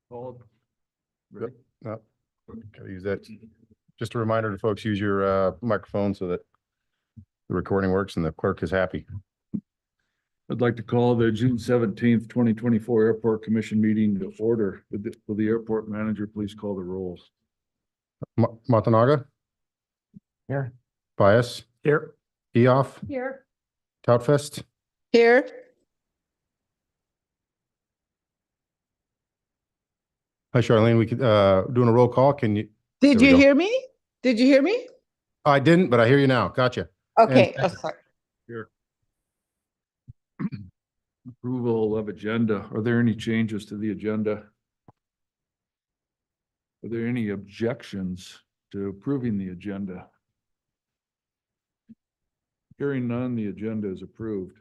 Called. Yep. No. Gotta use that. Just a reminder to folks, use your microphone so that the recording works and the clerk is happy. I'd like to call the June 17th, 2024 Airport Commission meeting to order. Will the airport manager please call the roll? Matanaga? Here. Bias? Here. Eoff? Here. Toutfest? Here. Hi, Charlene. We could doing a roll call. Can you? Did There we you go. hear me? Did you hear me? I didn't, but I hear you now. Gotcha. Okay. And- Oh, sorry. Here. Approval of agenda. Are there any changes to the agenda? Are there any objections to approving the agenda? Hearing none, the agenda is approved.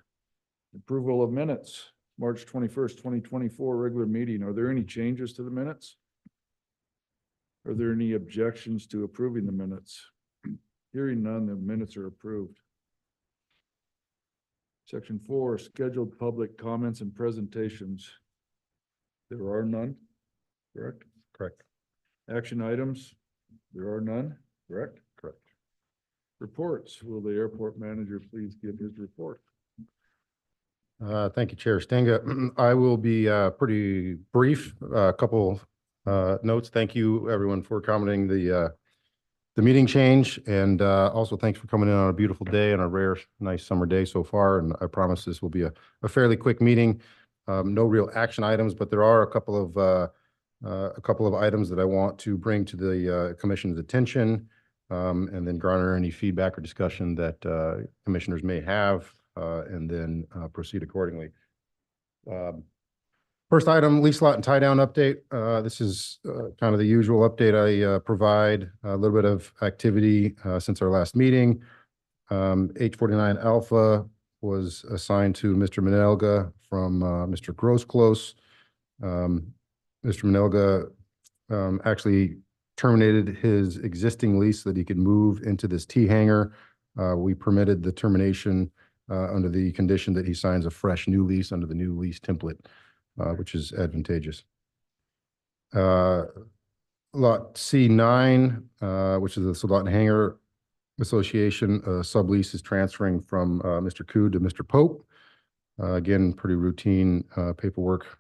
Approval of minutes, March 21st, 2024, regular meeting. Are there any changes to the minutes? Are there any objections to approving the minutes? Hearing none, the minutes are approved. Section 4, scheduled public comments and presentations. There are none, correct? Correct. Action items, there are none, correct? Correct. Reports, will the airport manager please give his report? Thank you, Chair Stenga. I will be pretty brief. A couple notes. Thank you, everyone, for accommodating the meeting change, and also thanks for coming in on a beautiful day and a rare, nice summer day so far. And I promise this will be a fairly quick meeting. No real action items, but there are a couple of items that I want to bring to the commission's attention, and then garner any feedback or discussion that commissioners may have, and then proceed accordingly. First item, lease lot and tie down update. This is kind of the usual update I provide. A little bit of activity since our last meeting. H49 Alpha was assigned to Mr. Manelga from Mr. Grossclose. Mr. Manelga actually terminated his existing lease so that he could move into this T hangar. We permitted the termination under the condition that he signs a fresh new lease under the new lease template, which is advantageous. Lot C9, which is the Soldat Hangar Association, sublease is transferring from Mr. Koo to Mr. Pope. Again, pretty routine paperwork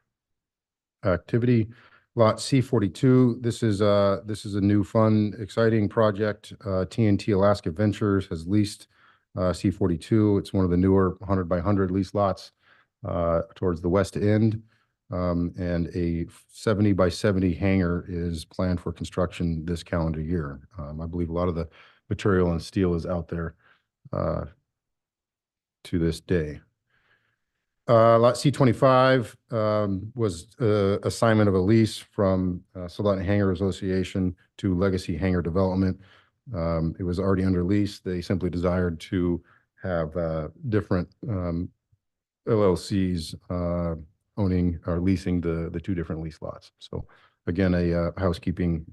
activity. Lot C42, this is a new fun, exciting project. TNT Alaska Ventures has leased C42. It's one of the newer 100 by 100 lease lots towards the west end. And a 70 by 70 hangar is planned for construction this calendar year. I believe a lot of the material and steel is out there to this day. Lot C25 was assignment of a lease from Soldat Hangar Association to Legacy Hangar Development. It was already under lease. They simply desired to have different LLCs owning or leasing the two different lease lots. So again, a housekeeping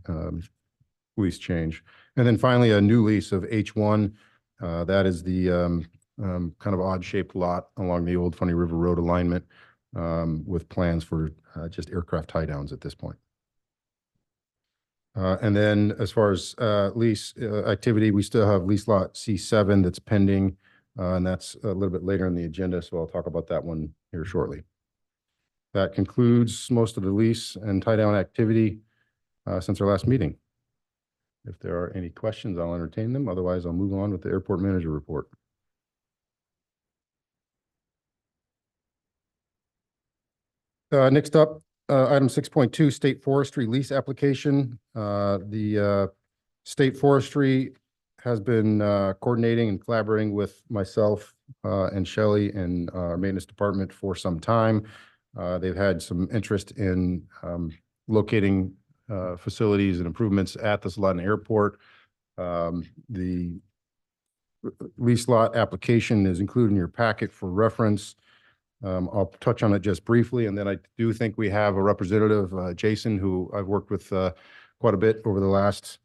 lease change. And then finally, a new lease of H1. That is the kind of odd shaped lot along the old Funny River Road alignment, with plans for just aircraft tie downs at this point. And then as far as lease activity, we still have lease lot C7 that's pending, and that's a little bit later in the agenda, so I'll talk about that one here shortly. That concludes most of the lease and tie down activity since our last meeting. If there are any questions, I'll entertain them. Otherwise, I'll move on with the airport manager report. Next up, item 6.2, state forestry lease application. The state forestry has been coordinating and collaborating with myself and Shelley and our maintenance department for some time. They've had some interest in locating facilities and improvements at the Solana Airport. The lease lot application is included in your packet for reference. I'll touch on it just briefly, and then I do think we have a representative, Jason, who I've worked with quite a bit over the last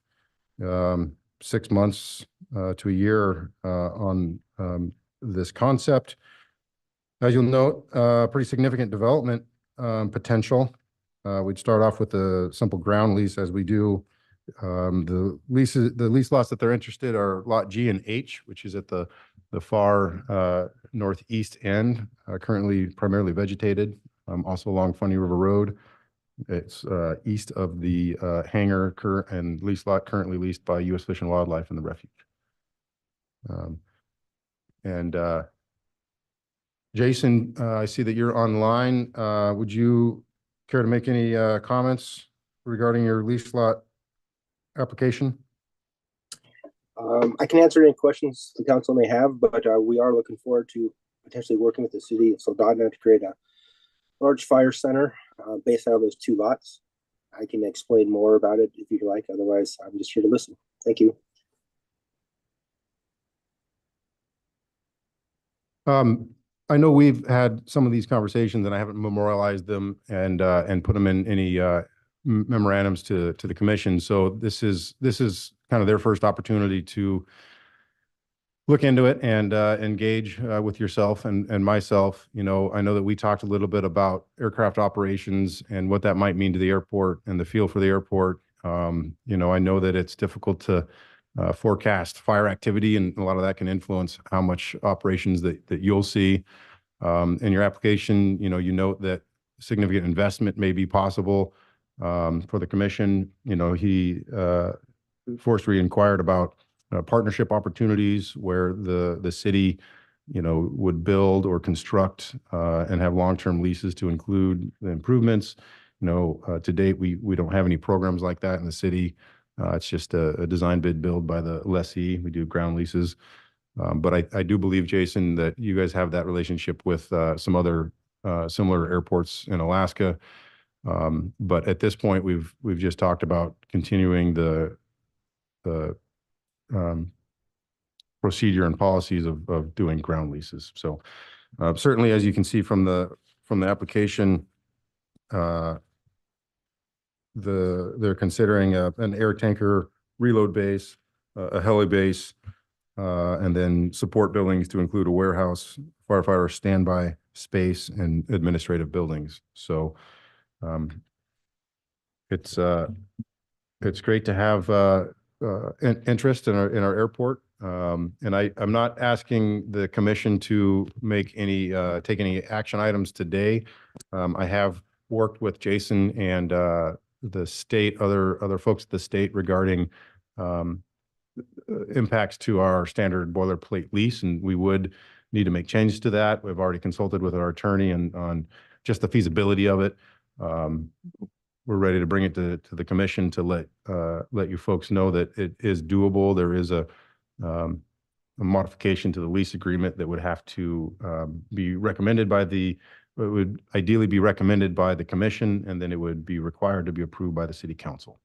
6 months to a year on this concept. As you'll note, pretty significant development potential. We'd start off with a simple ground lease as we do. The lease lots that they're interested are lot G and H, which is at the far northeast end, currently primarily vegetated, also along Funny River Road. It's east of the hangar and lease lot currently leased by U.S. Fish and Wildlife and the Refuge. Jason, I see that you're online. Would you care to make any comments regarding your lease lot application? I can answer any questions the council may have, but we are looking forward to potentially working with the city of Soldotna to create a large fire center based out of those two lots. I can explain more about it if you'd like. Otherwise, I'm just here to listen. Thank you. I know we've had some of these conversations and I haven't memorialized them and put them in any memorandums to the commission. So this is kind of their first opportunity to look into it and engage with yourself and myself. You know, I know that we talked a little bit about aircraft operations and what that might mean to the airport and the feel for the airport. You know, I know that it's difficult to forecast fire activity, and a lot of that can influence how much operations that you'll see. In your application, you note that significant investment may be possible for the commission. You know, Forestry inquired about partnership opportunities where the city, would build or construct and have long-term leases to include the improvements. To date, we don't have any programs like that in the city. It's just a design bid build by the lessee. We do ground leases. But I do believe, Jason, that you guys have that relationship with some other similar airports in Alaska. But at this point, we've just talked about continuing the procedure and policies of doing ground leases. So certainly, as you can see from the application, they're considering an air tanker reload base, a heli base, and then support buildings to include a warehouse, firefighter standby space, and administrative buildings. So it's great to have interest in our airport. And I'm not asking the commission to make take any action items today. I have worked with Jason and the state, other folks at the state regarding impacts to our standard boilerplate lease, and we would need to make changes to that. We've already consulted with our attorney on just the feasibility of it. We're ready to bring it to the commission to let you folks know that it is doable. There is a modification to the lease agreement that would have to be recommended by it would ideally be recommended by the commission, and then it would be required to be approved by the city council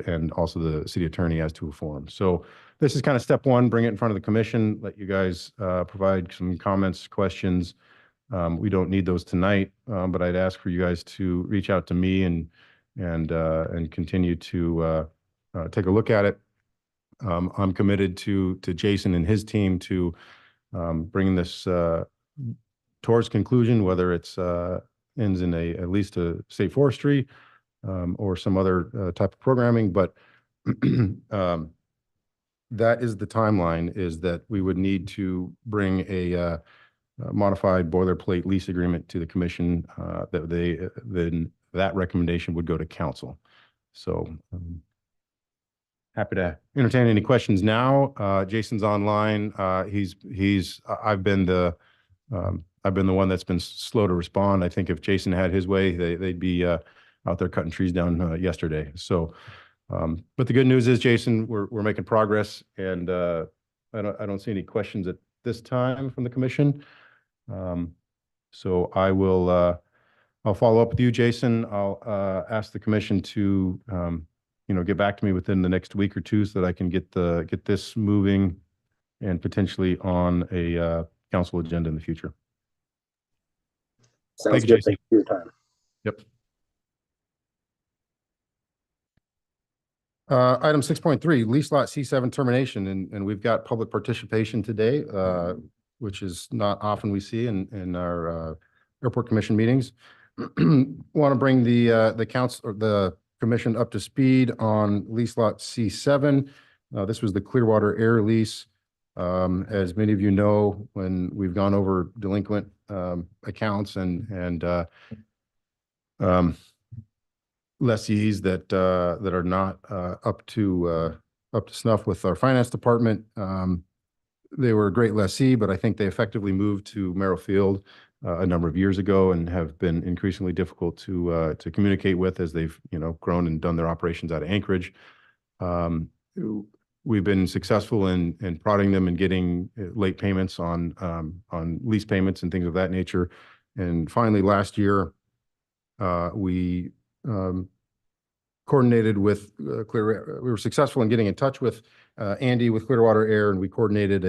and also the city attorney as to a form. So this is kind of step one, bring it in front of the commission, let you guys provide some comments, questions. We don't need those tonight, but I'd ask for you guys to reach out to me and continue to take a look at it. I'm committed to Jason and his team to bringing this towards conclusion, whether it's ends in at least a state forestry or some other type of programming. But that is the timeline, is that we would need to bring a modified boilerplate lease agreement to the commission, then that recommendation would go to council. So happy to entertain any questions now. Jason's online. I've been the one that's been slow to respond. I think if Jason had his way, they'd be out there cutting trees down yesterday. So, but the good news is, Jason, we're making progress, and I don't see any questions at this time from the commission. So I'll follow up with you, Jason. I'll ask the commission to get back to me within the next week or two so that I can get this moving and potentially on a council agenda in the future. Sounds Thank you, good. Jason. Thank you for your time. Yep. Item 6.3, Lease Lot C7 Termination, and we've got public participation today, which is not often we see in our airport commission meetings. Want to bring the council or the commission up to speed on lease lot C7. This was the Clearwater Air lease. As many of you know, when we've gone over delinquent accounts and lessees that are not up to snuff with our finance department. They were a great lessee, but I think they effectively moved to Merrill Field a number of years ago and have been increasingly difficult to communicate with as they've grown and done their operations out of Anchorage. We've been successful in prodding them and getting late payments on lease payments and things of that nature. And finally, last year, we coordinated with we were successful in getting in touch with Andy with Clearwater Air, and we coordinated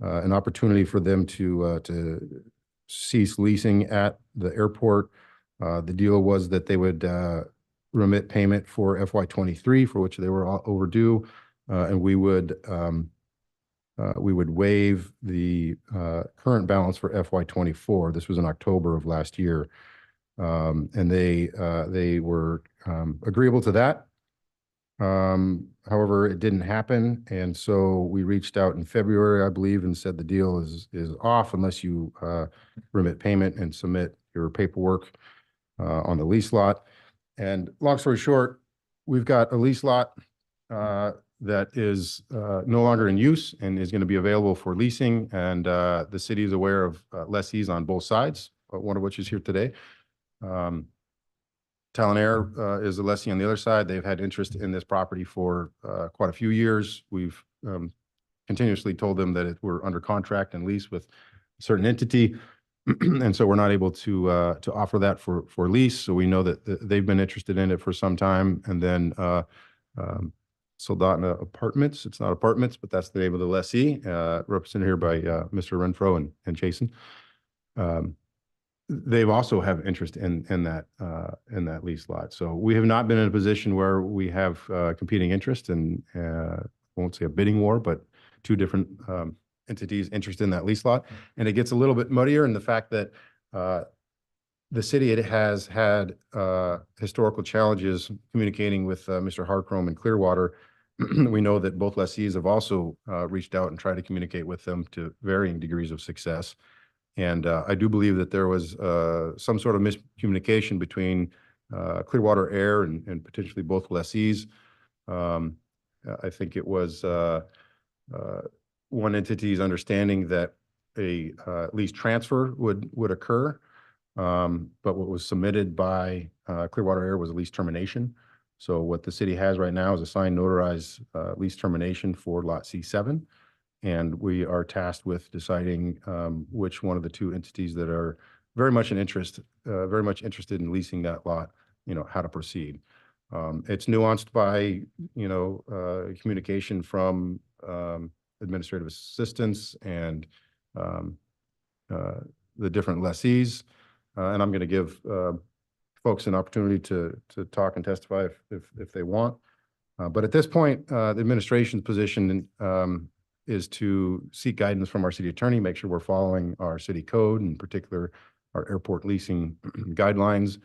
an opportunity for them to cease leasing at the airport. The deal was that they would remit payment for FY23, for which they were overdue, and we would waive the current balance for FY24. This was in October of last year. And they were agreeable to that. However, it didn't happen. And so we reached out in February, I believe, and said the deal is off unless you remit payment and submit your paperwork on the lease lot. And long story short, we've got a lease lot that is no longer in use and is going to be available for leasing. And the city is aware of lessees on both sides, one of which is here today. Talon Air is a lessee on the other side. They've had interest in this property for quite a few years. We've continuously told them that we're under contract and lease with a certain entity, and so we're not able to offer that for lease. So we know that they've been interested in it for some time. And then Soldotna Apartments. It's not apartments, but that's the name of the lessee, represented here by Mr. Renfro and Jason. They've also have interest in that lease lot. So we have not been in a position where we have competing interest and won't say a bidding war, but two different entities interested in that lease lot. And it gets a little bit muddier in the fact that the city has had historical challenges communicating with Mr. Harcrome and Clearwater. We know that both lessees have also reached out and tried to communicate with them to varying degrees of success. And I do believe that there was some sort of miscommunication between Clearwater Air and potentially both lessees. I think it was one entity's understanding that a lease transfer would occur, but what was submitted by Clearwater Air was a lease termination. So what the city has right now is a signed notarized lease termination for Lot C7. And we are tasked with deciding which one of the two entities that are very much interested in leasing that lot, how to proceed. It's nuanced by, communication from administrative assistants and the different lessees. And I'm going to give folks an opportunity to talk and testify if they want. But at this point, the administration's position is to seek guidance from our city attorney, make sure we're following our city code, in particular our airport leasing guidelines,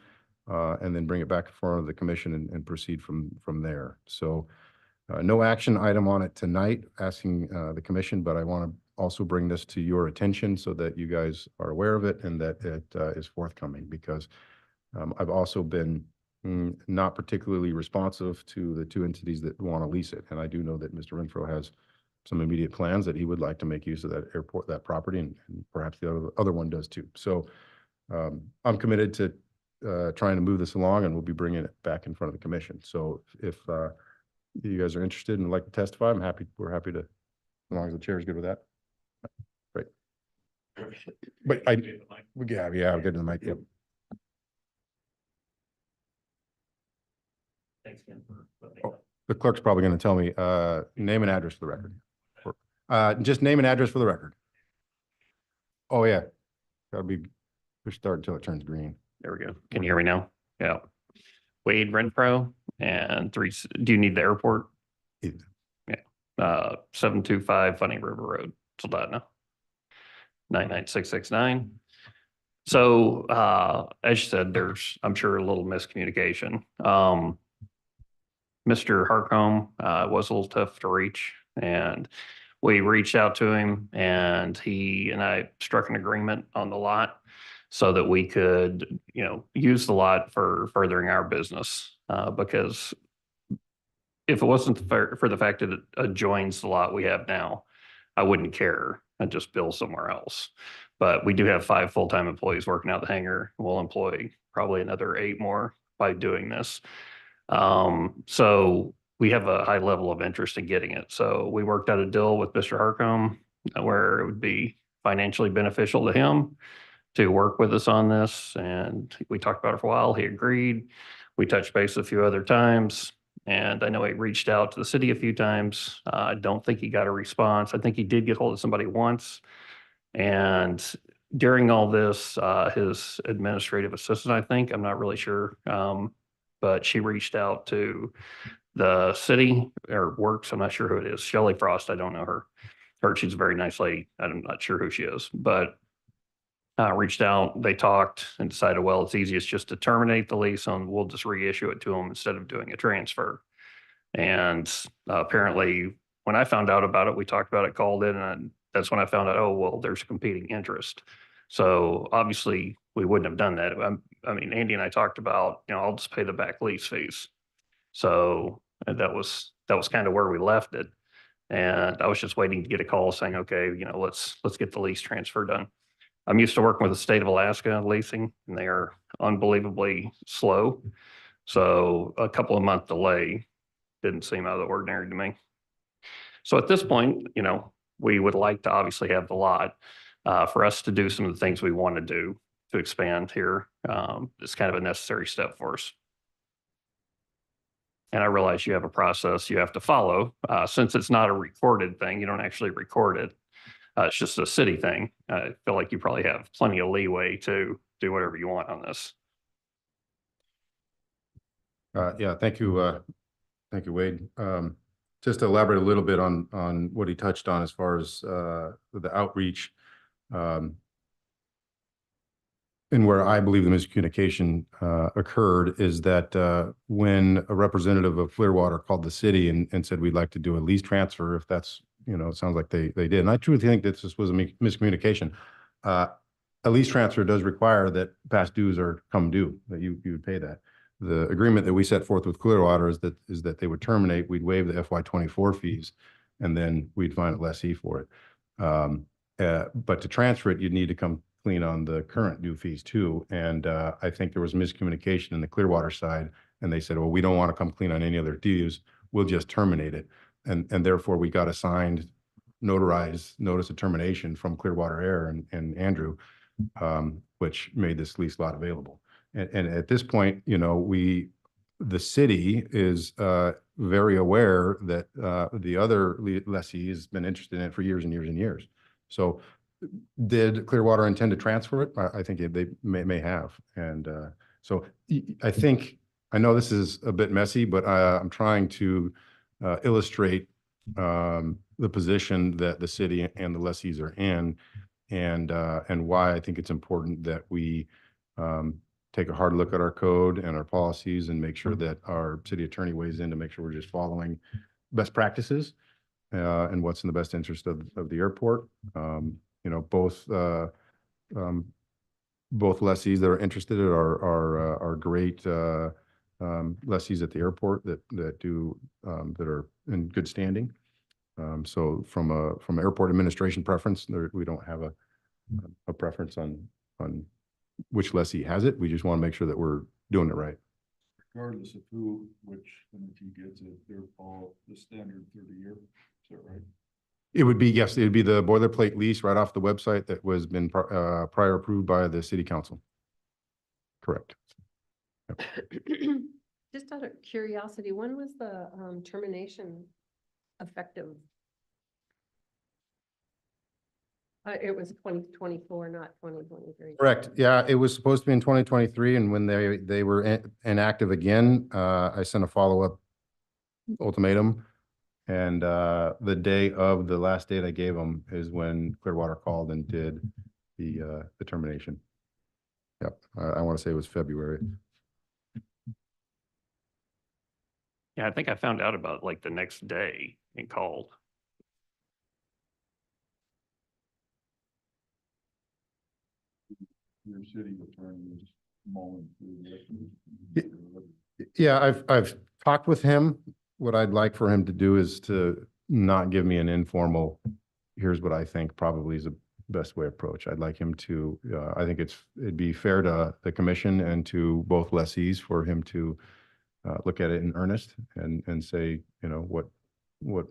and then bring it back in front of the commission and proceed from there. So no action item on it tonight, asking the commission, but I want to also bring this to your attention so that you guys are aware of it and that it is forthcoming, because I've also been not particularly responsive to the two entities that want to lease it. And I do know that Mr. Renfro has some immediate plans that he would like to make use of that airport, that property, and perhaps the other one does too. So I'm committed to trying to move this along, and we'll be bringing it back in front of the commission. So if you guys are interested and would like to testify, we're happy to, as long as the chair is good with that. Great. But I'll get to the mic. Yep. Thanks again for The clerk's probably going to tell me name and address for the record. Just name and address for the record. Oh yeah, gotta be push start until it turns green. There we go. Can you hear me now? Yeah. Wade Renfro and do you need the airport? Yeah. 725 Funny River Road, Soldotna, 99669. So, as you said, there's, I'm sure, a little miscommunication. Mr. Harcombe, was a little tough to reach, and we reached out to him, and he and I struck an agreement on the lot so that we could, use the lot for furthering our business. Because if it wasn't for the fact that it adjoins the lot we have now, I wouldn't care. I'd just build somewhere else. But we do have 5 full-time employees working out the hangar. We'll employ probably another 8 more by doing this. So we have a high level of interest in getting it. So we worked out a deal with Mr. Harcombe where it would be financially beneficial to him to work with us on this. And we talked about it for a while. He agreed. We touched base a few other times. And I know he reached out to the city a few times. I don't think he got a response. I think he did get hold of somebody once. And during all this, his administrative assistant, I think, I'm not really sure, but she reached out to the city or works. I'm not sure who it is. Shelley Frost. I don't know her. She's a very nice lady. I'm not sure who she is, but reached out. They talked and decided, well, it's easiest just to terminate the lease and we'll just reissue it to them instead of doing a transfer. And apparently, when I found out about it, we talked about it, called in, and that's when I found out, oh, well, there's competing interest. So obviously, we wouldn't have done that. I mean, Andy and I talked about, I'll just pay the back lease fees. So that was kind of where we left it. And I was just waiting to get a call saying, okay, let's get the lease transfer done. I'm used to working with the state of Alaska leasing, and they are unbelievably slow. So a couple of month delay didn't seem out of the ordinary to me. So at this point, we would like to obviously have the lot for us to do some of the things we want to do to expand here. It's kind of a necessary step for us. And I realize you have a process you have to follow. Since it's not a recorded thing, you don't actually record it. It's just a city thing. I feel like you probably have plenty of leeway to do whatever you want on this. Yeah, thank you. Thank you, Wade. Just to elaborate a little bit on what he touched on as far as the outreach, and where I believe the miscommunication occurred is that when a representative of Clearwater called the city and said, we'd like to do a lease transfer, if that's, it sounds like they did. And I truly think that this was a miscommunication. A lease transfer does require that past dues are come due, that you would pay that. The agreement that we set forth with Clearwater is that they would terminate, we'd waive the FY24 fees, and then we'd find a lessee for it. But to transfer it, you'd need to come clean on the current due fees too. And I think there was miscommunication in the Clearwater side, and they said, well, we don't want to come clean on any other dues. We'll just terminate it. And therefore we got a signed, notarized notice of termination from Clearwater Air and Andrew, which made this lease lot available. And at this point, the city is very aware that the other lessee has been interested in it for years and years and years. So did Clearwater intend to transfer it? I think they may have. And so I know this is a bit messy, but I'm trying to illustrate the position that the city and the lessees are in, and why I think it's important that we take a hard look at our code and our policies and make sure that our city attorney weighs in to make sure we're just following best practices and what's in the best interest of the airport. Both lessees that are interested are great lessees at the airport that are in good standing. So from airport administration preference, we don't have a preference on which lessee has it. We just want to make sure that we're doing it right. Regardless of which entity gets it, they're all the standard 30-year. Is that right? It would be, yes, it would be the boilerplate lease right off the website that was been prior approved by the city council. Correct. Yep. Just out of curiosity, when was the termination effective? It was 2024, not 2023. Correct. Yeah, it was supposed to be in 2023, and when they were inactive again, I sent a follow-up ultimatum, and the day of the last date I gave them is when Clearwater called and did the termination. Yep, I want to say it was February. Yeah, I think I found out about it, like the next day and called. Your city attorney is mulling through this. Yeah, I've talked with him. What I'd like for him to do is to not give me an informal, here's what I think probably is the best way approach. I'd like him to, I think it'd be fair to the commission and to both lessees for him to look at it in earnest and say, you know, what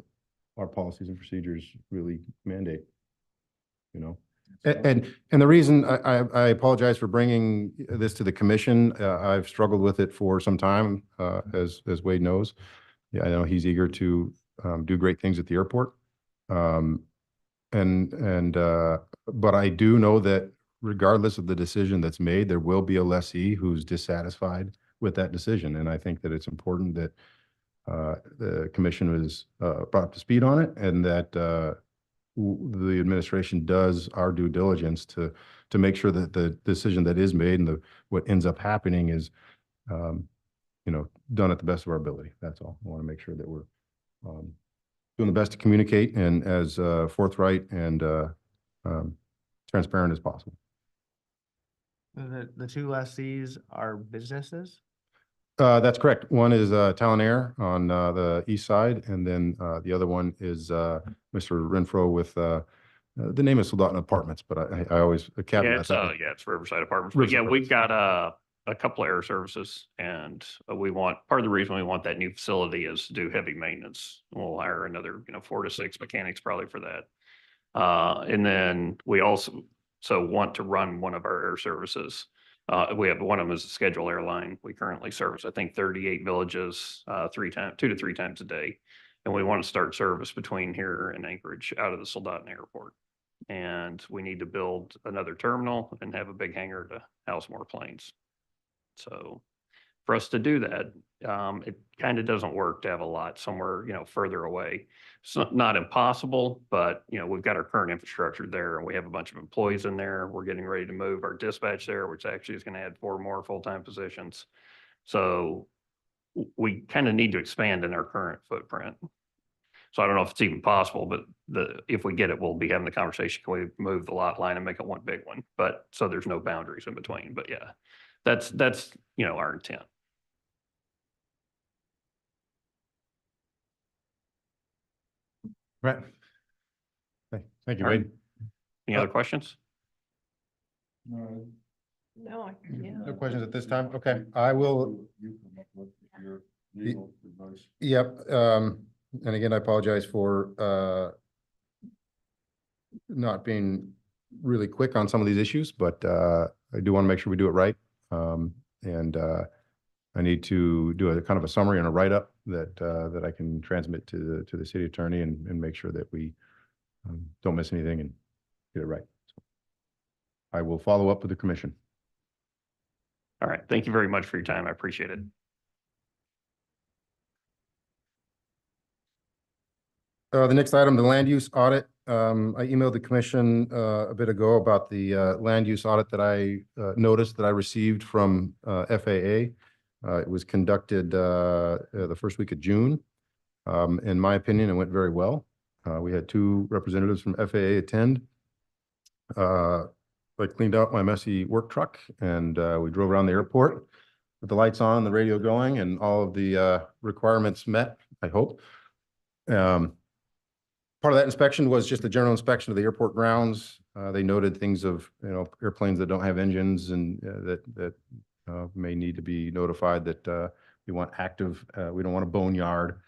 our policies and procedures really mandate, you know? And the reason I apologize for bringing this to the commission, I've struggled with it for some time, as Wade knows. Yeah, I know he's eager to do great things at the airport. But I do know that regardless of the decision that's made, there will be a lessee who's dissatisfied with that decision. And I think that it's important that the commission is brought up to speed on it, and that the administration does our due diligence to make sure that the decision that is made and what ends up happening is, you know, done at the best of our ability. That's all. I want to make sure that we're doing the best to communicate and as forthright and transparent as possible. The two lessees are businesses? That's correct. One is Talon Air on the east side, and then the other one is Mr. Renfro with the name is Soldotna Apartments, but I always Yeah, caveat it's, that. yeah, it's Riverside Apartments. But yeah, Riverside we've got a couple of air services, and part of the reason we want that new facility is to do heavy maintenance. We'll hire another, 4 to 6 mechanics probably for that. And then we also want to run one of our air services. We have one of them is a scheduled airline. We currently service, I think, 38 villages, 2 to 3 times a day. And we want to start service between here and Anchorage out of the Soldotna Airport. And we need to build another terminal and have a big hangar to house more planes. So for us to do that, it kind of doesn't work to have a lot somewhere, further away. It's not impossible, but, we've got our current infrastructure there and we have a bunch of employees in there. We're getting ready to move our dispatch there, which actually is going to add 4 more full-time positions. So we kind of need to expand in our current footprint. So I don't know if it's even possible, but if we get it, we'll be having the conversation. Can we move the lot line and make it one big one? But so there's no boundaries in between. But yeah, that's our intent. Right. Thank you, All right. Wade. Any other questions? No, No, yeah. No questions at this time? Okay, I will. you come up with your legal advice. Yep, and again, I apologize for not being really quick on some of these issues, but I do want to make sure we do it right. And I need to do a kind of a summary and a write-up that I can transmit to the city attorney and make sure that we don't miss anything and get it right. So I will follow up with the commission. All right. Thank you very much for your time. I appreciate it. The next item, the land use audit. I emailed the commission a bit ago about the land use audit that I noticed that I received from FAA. It was conducted the first week of June. In my opinion, it went very well. We had 2 representatives from FAA attend. I cleaned out my messy work truck and we drove around the airport with the lights on, the radio going, and all of the requirements met, I hope. Part of that inspection was just a general inspection of the airport grounds. They noted things of, airplanes that don't have engines and that may need to be notified that we want active, we don't want a boneyard.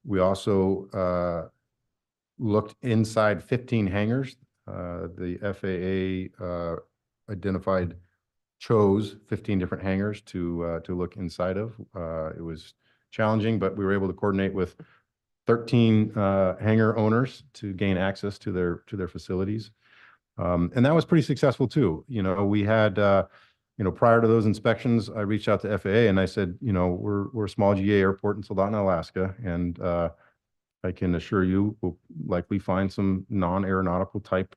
We also looked inside 15 hangars. The FAA chose 15 different hangars to look inside of. It was challenging, but we were able to coordinate with 13 hangar owners to gain access to their facilities. And that was pretty successful too. We had, prior to those inspections, I reached out to FAA and I said, we're a small GA airport in Soldotna, Alaska, and I can assure you we'll likely find some non-aeronautical type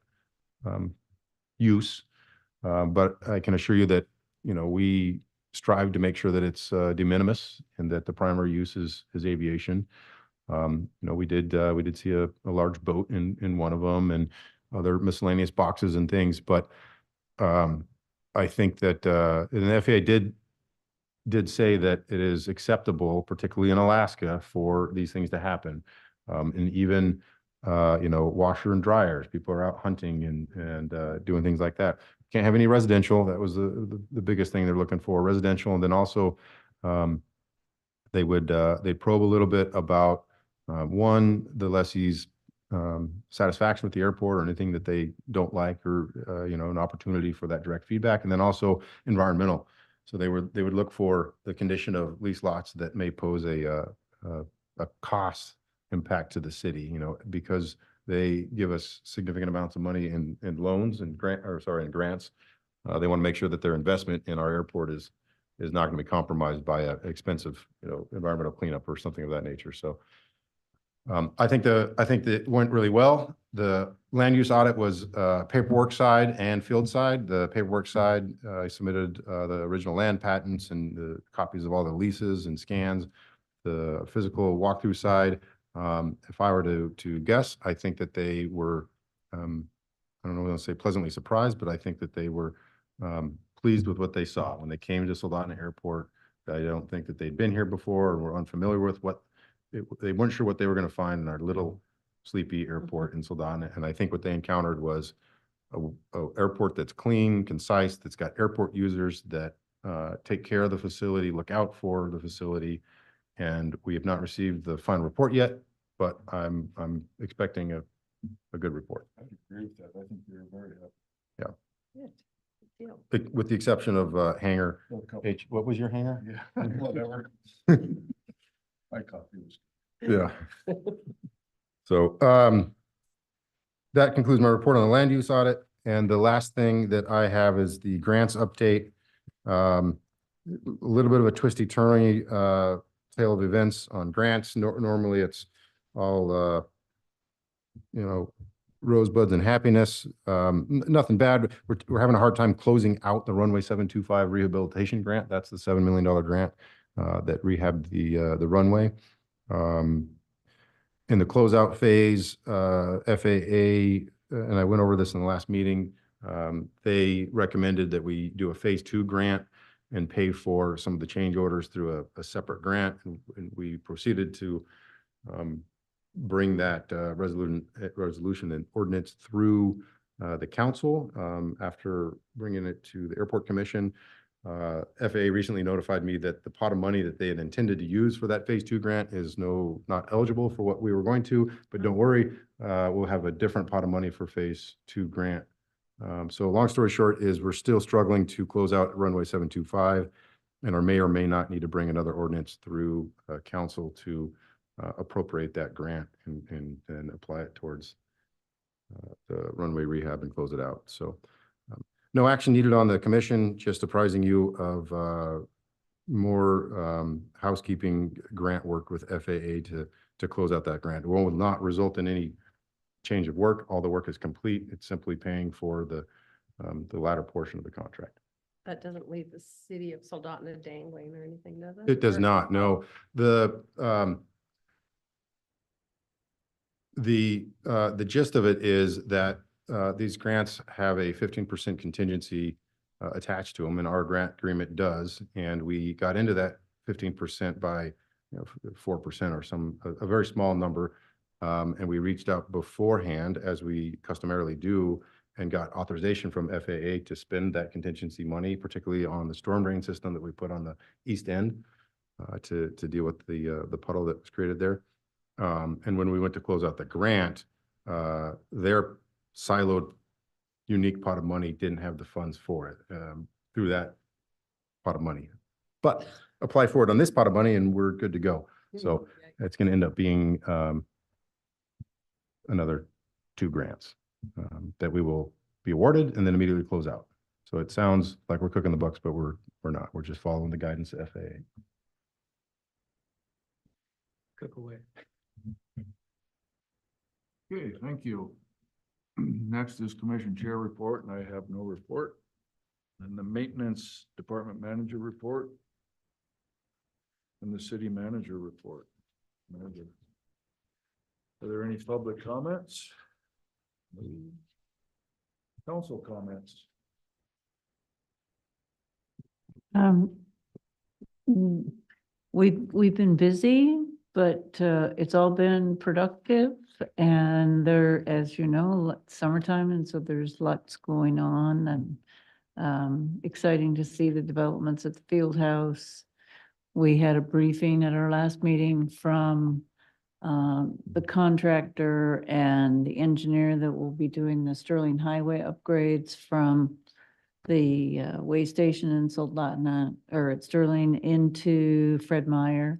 use But I can assure you that, we strive to make sure that it's de minimis and that the primary use is aviation. We did see a large boat in one of them and other miscellaneous boxes and things, but I think that and the FAA did say that it is acceptable, particularly in Alaska, for these things to happen. And even washer and dryers, people are out hunting and doing things like that. Can't have any residential. That was the biggest thing they're looking for, residential. And then also they'd probe a little bit about the lessee's satisfaction with the airport or anything that they don't like, or an opportunity for that direct feedback. And then also environmental. So they would look for the condition of lease lots that may pose a cost impact to the city, because they give us significant amounts of money in loans and grants. They want to make sure that their investment in our airport is not going to be compromised by an expensive, environmental cleanup or something of that nature. So I think that it went really well. The land use audit was paperwork side and field side. The paperwork side, I submitted the original land patents and the copies of all the leases and scans. The physical walkthrough side, if I were to guess, I think that they were, I don't know what I'll say, pleasantly surprised, but I think that they were pleased with what they saw when they came to Soldotna Airport. I don't think that they'd been here before or were unfamiliar with they weren't sure what they were going to find in our little sleepy airport in Soldotna. And I think what they encountered was a airport that's clean, concise, that's got airport users that take care of the facility, look out for the facility. And we have not received the final report yet, but I'm expecting a good report. I agree with that. I think you're very happy. Yeah. Good. Good deal. With the exception of hangar. Well, a couple- What was your hangar? Yeah, whatever. My copy was. Yeah. So that concludes my report on the land use audit. And the last thing that I have is the grants update. A little bit of a twisty turny tale of events on grants. Normally it's all rosebuds and happiness. Nothing bad. We're having a hard time closing out the runway 725 rehabilitation grant. That's the $7 million grant that rehabbed the runway. In the closeout phase, FAA, and I went over this in the last meeting, they recommended that we do a phase 2 grant and pay for some of the change orders through a separate grant. And we proceeded to bring that resolution and ordinance through the council after bringing it to the Airport Commission. FAA recently notified me that the pot of money that they had intended to use for that phase 2 grant is not eligible for what we were going to, but don't worry, we'll have a different pot of money for phase 2 grant. So long story short is we're still struggling to close out runway 725 and may or may not need to bring another ordinance through council to appropriate that grant and apply it towards the runway rehab and close it out. So no action needed on the commission, just apprising you of more housekeeping grant work with FAA to close out that grant. It will not result in any change of work. All the work is complete. It's simply paying for the latter portion of the contract. That doesn't leave the city of Soldotna dangling or anything, does it? It does Or- not, no. The gist of it is that these grants have a 15% contingency attached to them, and our grant agreement does. And we got into that 15% by 4% or a very small number. And we reached out beforehand, as we customarily do, and got authorization from FAA to spend that contingency money, particularly on the storm drain system that we put on the east end to deal with the puddle that was created there. And when we went to close out the grant, their siloed unique pot of money didn't have the funds for it through that pot of money. But apply for it on this pot of money and we're good to go. So it's going to end up being another 2 grants that we will be awarded and then immediately close out. So it sounds like we're cooking the books, but we're not. We're just following the guidance of FAA. Cook away. Okay, thank you. Next is Commission Chair report, and I have no report. And the maintenance department manager report. And the city manager report. Manager. Are there any public comments? Council comments? We've been busy, but it's all been productive, and there, as you know, summertime, and so there's lots going on, and exciting to see the developments at the field house. We had a briefing at our last meeting from the contractor and the engineer that will be doing the Sterling Highway upgrades from the way station in Soldotna, or at Sterling into Fred Meyer.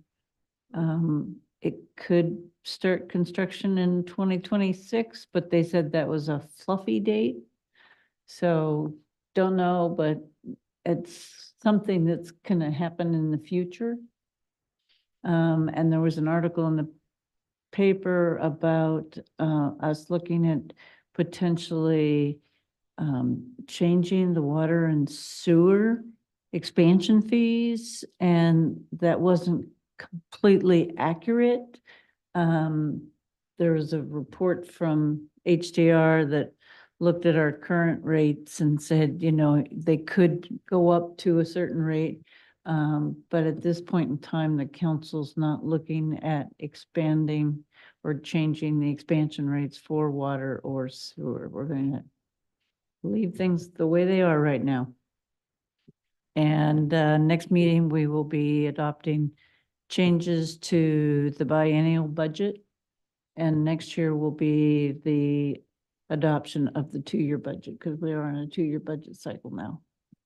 It could start construction in 2026, but they said that was a fluffy date. So don't know, but it's something that's gonna happen in the future. And there was an article in the paper about us looking at potentially changing the water and sewer expansion fees, and that wasn't completely accurate. There was a report from HDR that looked at our current rates and said, you know, they could go up to a certain rate. But at this point in time, the council's not looking at expanding or changing the expansion rates for water or sewer. We're going to leave things the way they are right now. And next meeting, we will be adopting changes to the biennial budget. And next year will be the adoption of the 2-year budget, because we are in a 2-year budget cycle now.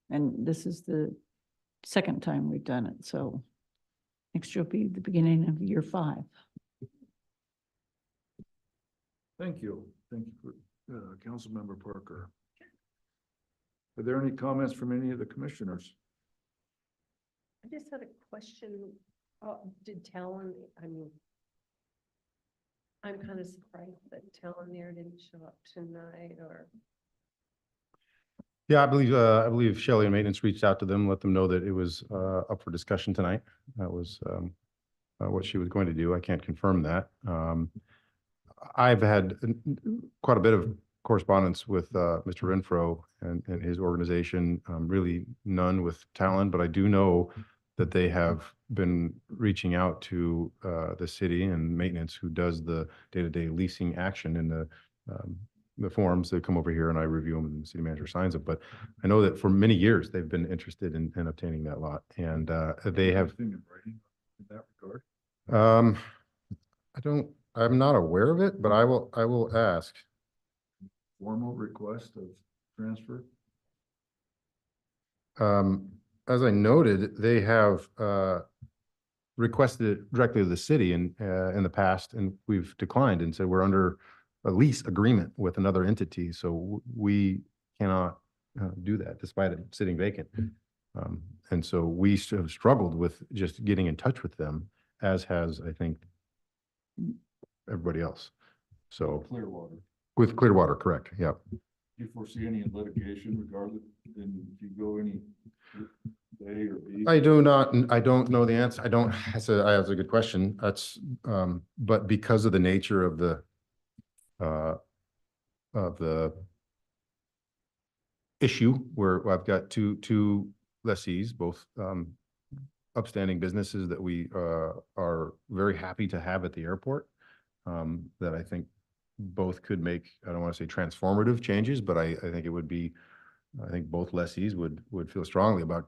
And this is the second time we've done it. So next year will be the beginning of year 5. Thank you. Thank you for Councilmember Parker. Are there any comments from any of the commissioners? I just had a question. Did Talon, I mean, I'm kind of surprised that Talon there didn't show up tonight, or. Yeah, I believe Shelley and Maintenance reached out to them, let them know that it was up for discussion tonight. That was what she was going to do. I can't confirm that. I've had quite a bit of correspondence with Mr. Renfro and his organization, really none with Talon, but I do know that they have been reaching out to the city and Maintenance, who does the day-to-day leasing action in the forms. They come over here and I review them and the city manager signs them. But I know that for many years, they've been interested in obtaining that lot, and they have. Anything in writing in that regard? I'm not aware of it, but I will ask. Formal request of transfer? As I noted, they have requested it directly to the city in the past, and we've declined and said we're under a lease agreement with another entity, so we cannot do that despite it sitting vacant. And so we have struggled with just getting in touch with them, as has, I think, everybody else. So Clearwater. with Clearwater, correct? Yeah. Do you foresee any litigation regardless, and if you go any A or B? I don't know the answer. That's a good question. That's, but because of the nature of the issue, where I've got two lessees, both upstanding businesses that we are very happy to have at the airport, that I think both could make, I don't want to say transformative changes, but I think it would be, I think both lessees would feel strongly about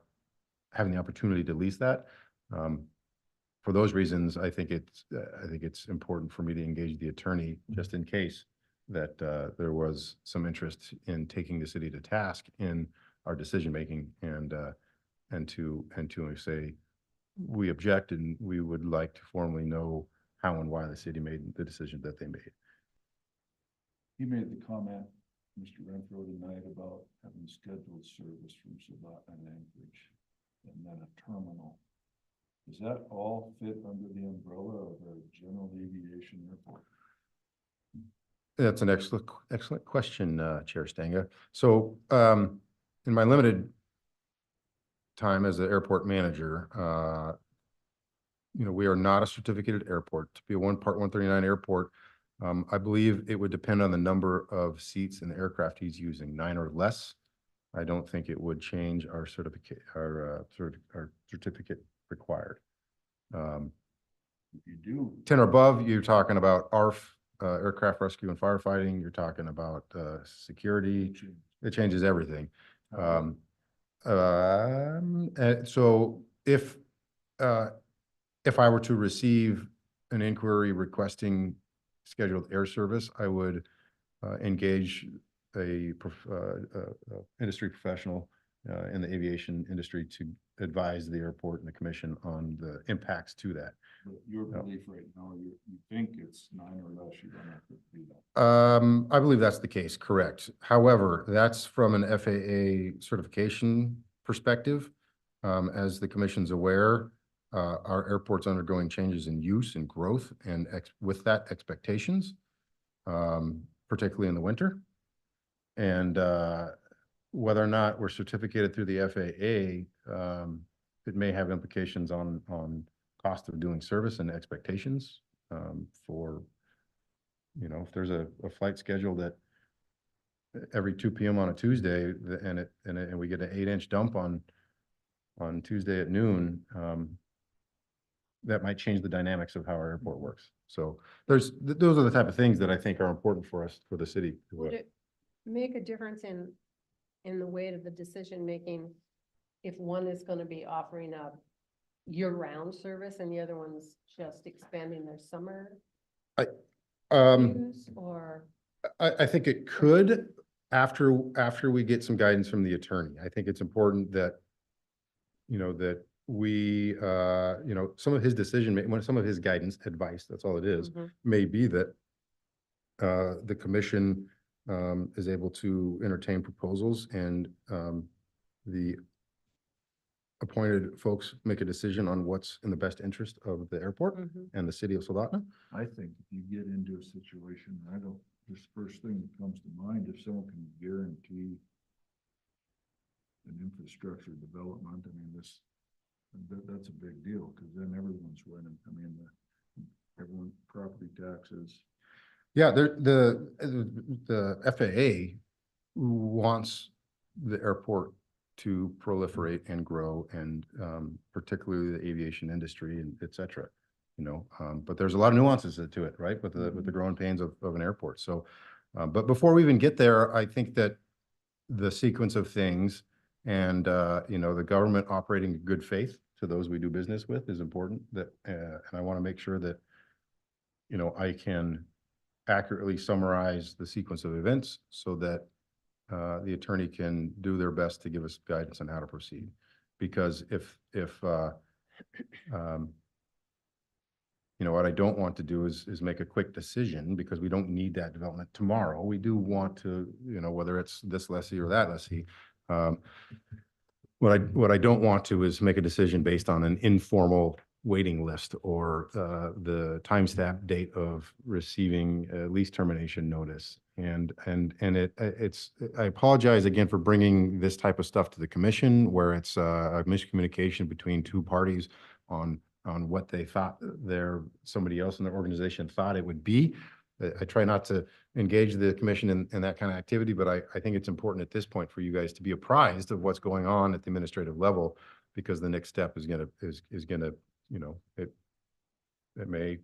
having the opportunity to lease that. For those reasons, I think it's important for me to engage the attorney, just in case that there was some interest in taking the city to task in our decision-making, and to say, we object and we would like to formally know how and why the city made the decision that they made. He made the comment, Mr. Renfro, tonight about having scheduled service from Sabot and Anchorage, and then a terminal. Does that all fit under the umbrella of a general aviation airport? That's an excellent question, Chair Stanga. So in my limited time as the airport manager, we are not a certificated airport. To be a Part 139 airport, I believe it would depend on the number of seats in the aircraft he's using, 9 or less. I don't think it would change our certificate, our certificate required. You do. 10 or above, you're talking about ARF, aircraft rescue and firefighting. You're talking about security. It changes everything. So if I were to receive an inquiry requesting scheduled air service, I would engage a industry professional in the aviation industry to advise the airport and the commission on the impacts to that. But your belief right now, you think it's 9 or less, you don't have to do that. I believe that's the case, correct. However, that's from an FAA certification perspective. As the commission's aware, our airport's undergoing changes in use and growth, and with that expectations, particularly in the winter. And whether or not we're certificated through the FAA, it may have implications on cost of doing service and expectations for, if there's a flight scheduled at every 2 p.m. on a Tuesday, and we get an 8-inch dump on Tuesday at noon, that might change the dynamics of how our airport works. So those are the type of things that I think are important for us, for the city. Would it make a difference in the weight of the decision making if one is gonna be offering a year-round service and the other one's just expanding their summer use, or? I think it could after we get some guidance from the attorney. I think it's important that, that we, some of his some of his guidance, advice, that's all it is, may be that the commission is able to entertain proposals, and the appointed folks make a decision on what's in the best interest of the airport and the city of Soldotna. I think if you get into a situation, this first thing that comes to mind, if someone can guarantee an infrastructure development, I mean, that's a big deal, because then everyone's winning. I mean, everyone, property taxes. Yeah, the FAA wants the airport to proliferate and grow, and particularly the aviation industry, and et cetera. But there's a lot of nuances to it, right? With the growing pains of an airport. So, but before we even get there, I think that the sequence of things and the government operating in good faith to those we do business with is important. And I want to make sure that I can accurately summarize the sequence of events so that the attorney can do their best to give us guidance on how to proceed. Because if what I don't want to do is make a quick decision, because we don't need that development tomorrow. We do want to, whether it's this lessee or that lessee. What I don't want to is make a decision based on an informal waiting list or the timestamp date of receiving a lease termination notice. And it's I apologize again for bringing this type of stuff to the commission, where it's a miscommunication between two parties on what they thought somebody else in the organization thought it would be. I try not to engage the commission in that kind of activity, but I think it's important at this point for you guys to be apprised of what's going on at the administrative level, because the next step is gonna it may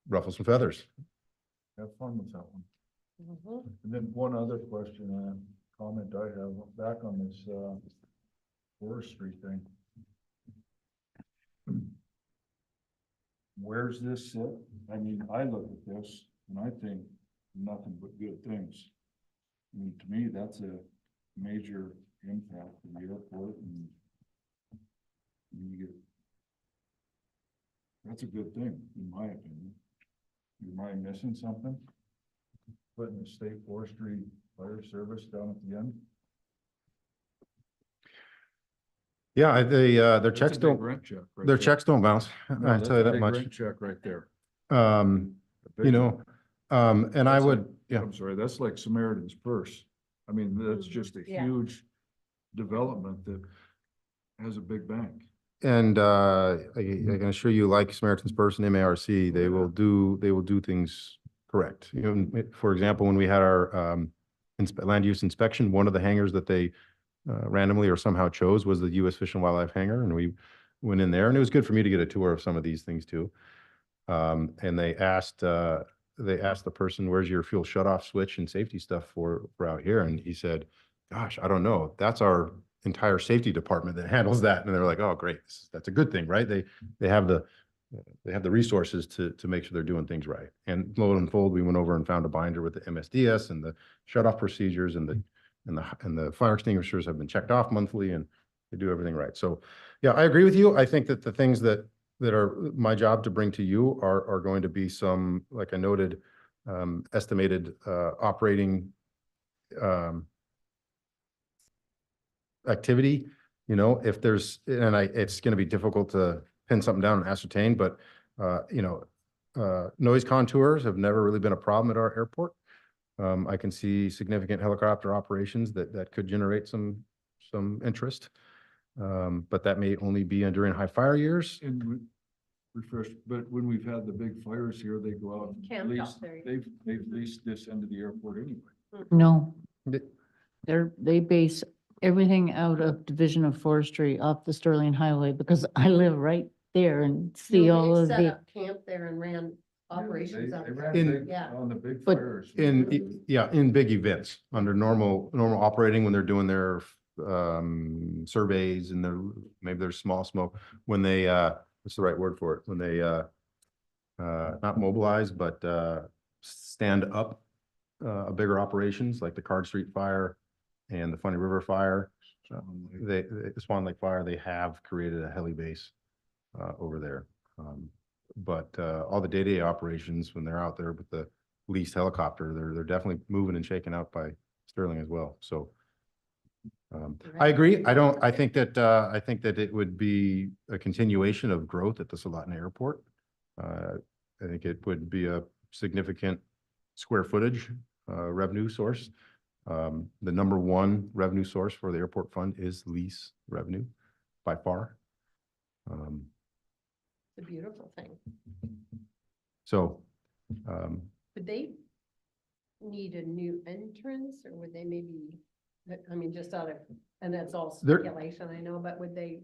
ruffle some feathers. Have fun with that one. And then one other question and comment I have back on this forestry thing. Where's this sit? I mean, I look at this and I think nothing but good things. I mean, to me, that's a major impact to the airport, and that's a good thing, in my opinion. Am I missing something? Putting the state forestry fire service down at the end? Yeah, their That's checks a big don't rent check right their there. checks don't bounce. No, I that's tell you a that big much. rent check right there. And That's I would, like- yeah. I'm sorry, that's like Samaritan's Purse. I mean, that's just a Yeah. huge development that has a big bank. And I can assure you, like Samaritan's Purse and MARC, they will do things correct. You know, for example, when we had our land use inspection, one of the hangars that they randomly or somehow chose was the U.S. Fish and Wildlife hangar, and we went in there, and it was good for me to get a tour of some of these things too. And they asked the person, "Where's your fuel shutoff switch and safety stuff for out here?" And he said, "Gosh, I don't know. That's our entire safety department that handles that." And they're like, "Oh, great. That's a good thing, right?" They have the resources to make sure they're doing things right. And lo and behold, we went over and found a binder with the MSDS and the shutoff procedures, and the fire extinguishers have been checked off monthly, and they do everything right. So yeah, I agree with you. I think that the things that are my job to bring to you are going to be some, like I noted, estimated operating activity. You know, if there's, and it's going to be difficult to pin something down and ascertain, but you know, noise contours have never really been a problem at our airport. I can see significant helicopter operations that could generate some interest. But that may only be during high fire years. And refresh, but when we've had the big fires here, they go out and Camped lease, out there. they've leased this end of the airport anyway. No, Th- they base everything out of Division of Forestry off the Sterling Highway, because I live right there and see No, all they of set the, up camp there and ran operations out They there. ran In- big Yeah. on the big But fires. in big events, under normal operating, when they're doing their surveys, and maybe there's small smoke, when they what's the right word for it? When they not mobilize, but stand up bigger operations like the Card Street fire and the Funny River fire. The Swan Lake fire, they have created a heli base over there. But all the day-to-day operations, when they're out there with the leased helicopter, they're definitely moving and shaken out by Sterling as well. So I agree. I think that it would be a continuation of growth at the Soldotna Airport. I think it would be a significant square footage revenue source. The number one revenue source for the airport fund is lease revenue by far. It's a beautiful thing. So Would they need a new entrance, or would they maybe, I mean, just out of, and that's all There- speculation, I know, but would they,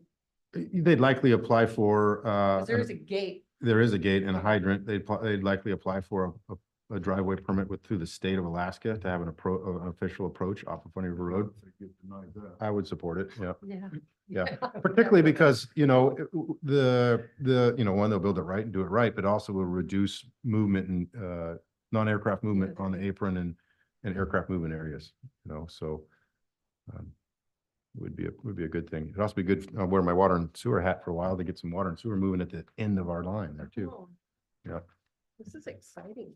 they'd likely apply for, 'cause there is a gate. there is a gate and a hydrant. They'd likely apply for a driveway permit through the state of Alaska to have an official approach off of Funny River Road. If they get denied that. I would support it, yeah. Yeah. Yeah, particularly because, you know, you know, one, they'll build it right and do it right, but also will reduce movement and non-aircraft movement on the apron and aircraft movement areas, you know, so would be a good thing. It'd also be good, I'll wear my water and sewer hat for a while to get some water and sewer moving at the end of our line there too. Oh, Yeah. This is exciting.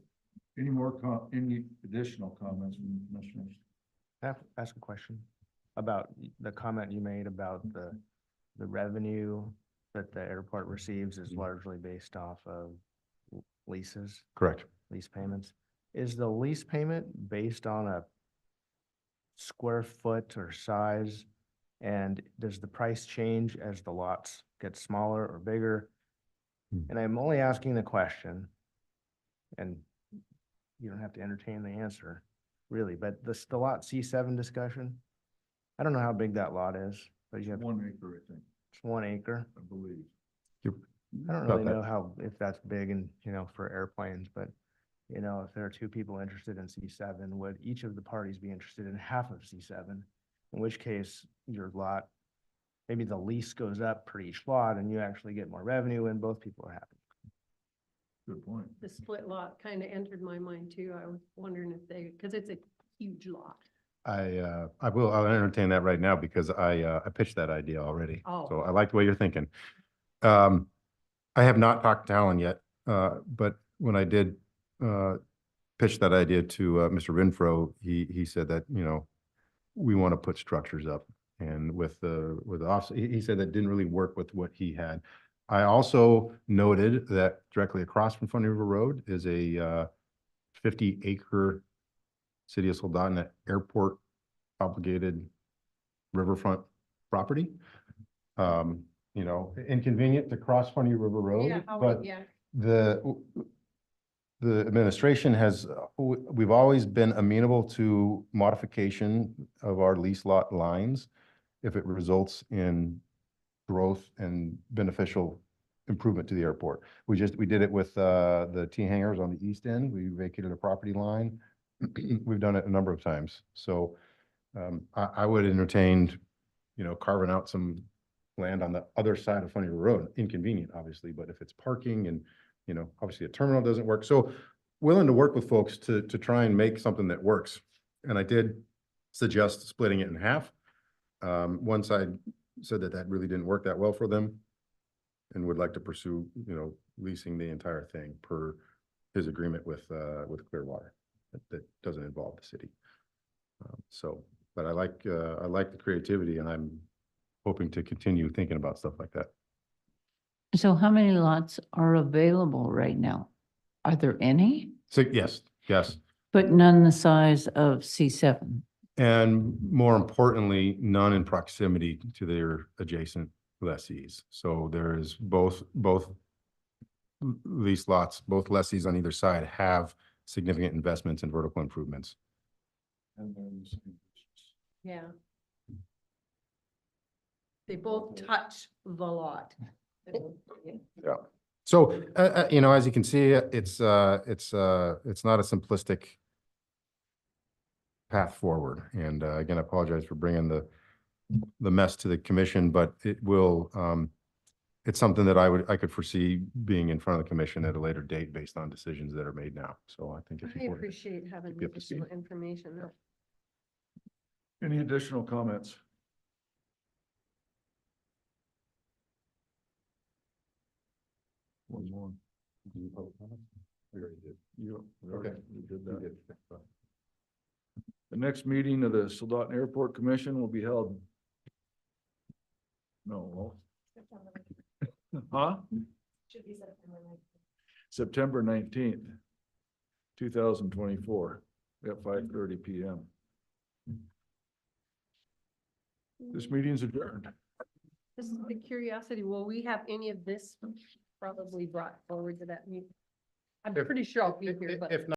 Any additional comments from the commissioners? I have to ask a question about the comment you made about the revenue that the airport receives is largely based off of leases, Correct. lease payments. Is the lease payment based on a square foot or size? And does the price change as the lots get smaller or bigger? And I'm only asking the question, and you don't have to entertain the answer, really, but the lot C7 discussion, I don't know how big that lot is, but you have 1 acre, I think, it's 1 acre. I believe. I don't About really that. know how, if that's big and, you know, for airplanes, but, you know, if there are two people interested in C7, would each of the parties be interested in half of C7? In which case, your lot, maybe the lease goes up per each lot and you actually get more revenue and both people are happy. Good point. The split lot kind of entered my mind too. I was wondering if they, because it's a huge lot. I'll entertain that right now because I pitched that idea already. Oh. So I like the way you're thinking. I have not talked to Alan yet, but when I did pitch that idea to Mr. Renfro, he said that, you know, we want to put structures up, and with the office, he said that didn't really work with what he had. I also noted that directly across from Funny River Road is a 50-acre City of Soldotna Airport obligated riverfront property. You know, inconvenient to cross Funny River Road, but Yeah. the administration has, we've always been amenable to modification of our lease lot lines if it results in growth and beneficial improvement to the airport. We did it with the T hangars on the east end. We vacated a property line. We've done it a number of times. So I would entertain, you know, carving out some land on the other side of Funny River Road. Inconvenient, obviously, but if it's parking and, you know, obviously a terminal doesn't work. So willing to work with folks to try and make something that works. And I did suggest splitting it in half. One side said that really didn't work that well for them and would like to pursue, you know, leasing the entire thing per his agreement with Clearwater. That doesn't involve the city. But I like the creativity, and I'm hoping to continue thinking about stuff like that. So how many lots are available right now? Are there any? So yes, But none the size of C7. and more importantly, none in proximity to their adjacent lessees. So there is both lease lots, both lessees on either side have significant investments in vertical improvements. Yeah. They both touch the lot. Yeah. So, you know, as you can see, it's not a simplistic path forward. And again, I apologize for bringing the mess to the commission, but it will, it's something that I could foresee being in front of the commission at a later date based on decisions that are made now. So I think it's I important. appreciate having keep you up to additional speed. information. though. Any additional comments? One more. We already did. We already did We that. did. The next meeting of the Soldotna Airport Commission will be held. No. Huh? September 19th, 2024, at 5:30 PM. This meeting's adjourned. Just a curiosity, will we have any of this probably brought forward to that meeting? I'm If- pretty sure I'll be here, but. If not,